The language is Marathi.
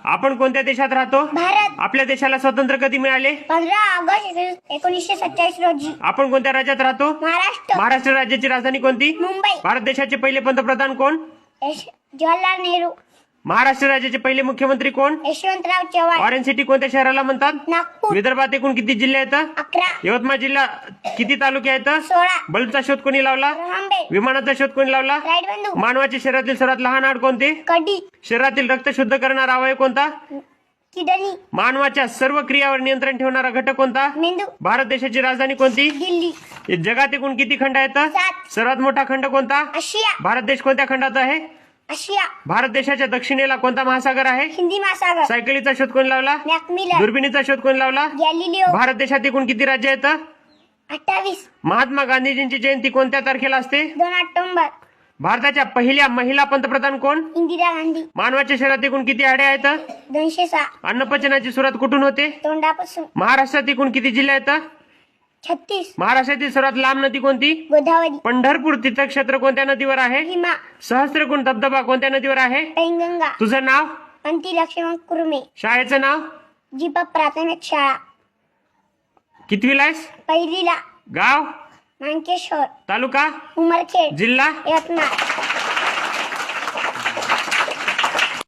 आपण कोणत्या देशात राहतो? भारत. आपल्या देशाला स्वातंत्र्य कधी मिळाले? 15 ऑगस्ट 1947 रोजी. आपण कोणत्या राज्यात राहतो? महाराष्ट्र. महाराष्ट्र राज्याची राजधानी कोणती? मुंबई. भारत देशाचे पहिले पंतप्रधान कोण? जवाहरलाल नेहरू. महाराष्ट्र राज्याचे पहिले मुख्यमंत्री कोण? यशवंतराव चव्हाण. ऑरेंज सिटी कोणत्या शहराला म्हणतात? नागपूर. विदर्भात एकूण किती जिल्हे आहेत? 11. यवतमाळ जिल्हा किती तालुके आहेत? 16. बल्बचा शोध कोणी लावला? रहांबे. विमानाचा शोध कोणी लावला? राईट बंधू. मानवाच्या शरीरातील सर्वात लहान हाड कोणते? कडी. शरीरातील रक्त शुद्ध करणारा अवयव कोणता? किडनी. मानवाच्या सर्व क्रियावर नियंत्रण ठेवणारा घटक कोणता? मेंदू. भारत देशाची राजधानी कोणती? दिल्ली. जगात एकूण किती खंड आहेत? 7. सर्वात मोठा खंड कोणता? आशिया. भारत देश कोणत्या खंडात आहे? आशिया. भारत देशाच्या दक्षिणेला कोणता महासागर आहे? हिंदी महासागर. सायकलीचा शोध कोणी लावला? मॅकमिलर. दुर्बिणीचा शोध कोणी लावला? गॅलिलिओ. भारत देशात एकूण किती राज्य आहेत? 28. महात्मा गांधीजींची जयंती कोणत्या तारखेला असते? 2 ऑक्टोबर. भारताच्या पहिल्या महिला पंतप्रधान कोण? इंदिरा गांधी. मानवाच्या शरीरात एकूण किती हाडे आहेत? 206. अन्नपचनाची सुरुवात कुठून होते? तोंडापासून. महाराष्ट्रात एकूण किती जिल्हे आहेत? 36. महाराष्ट्रातील सर्वात लांब नदी कोणती? गोदावरी. पंढरपूर तीर्थक्षेत्र कोणत्या नदीवर आहे? भीमा. सहस्त्रकुंड धबधबा कोणत्या नदीवर आहे? पैनगंगा. तुझं नाव? अंती लक्ष्मण कुर्मे. शाळेचं नाव? जीप प्राथमिक शाळा. कितवीला आहेस? पहिलीला. गाव? मांकेश्वर. तालुका? उमरखेड. जिल्हा? यवतमाळ.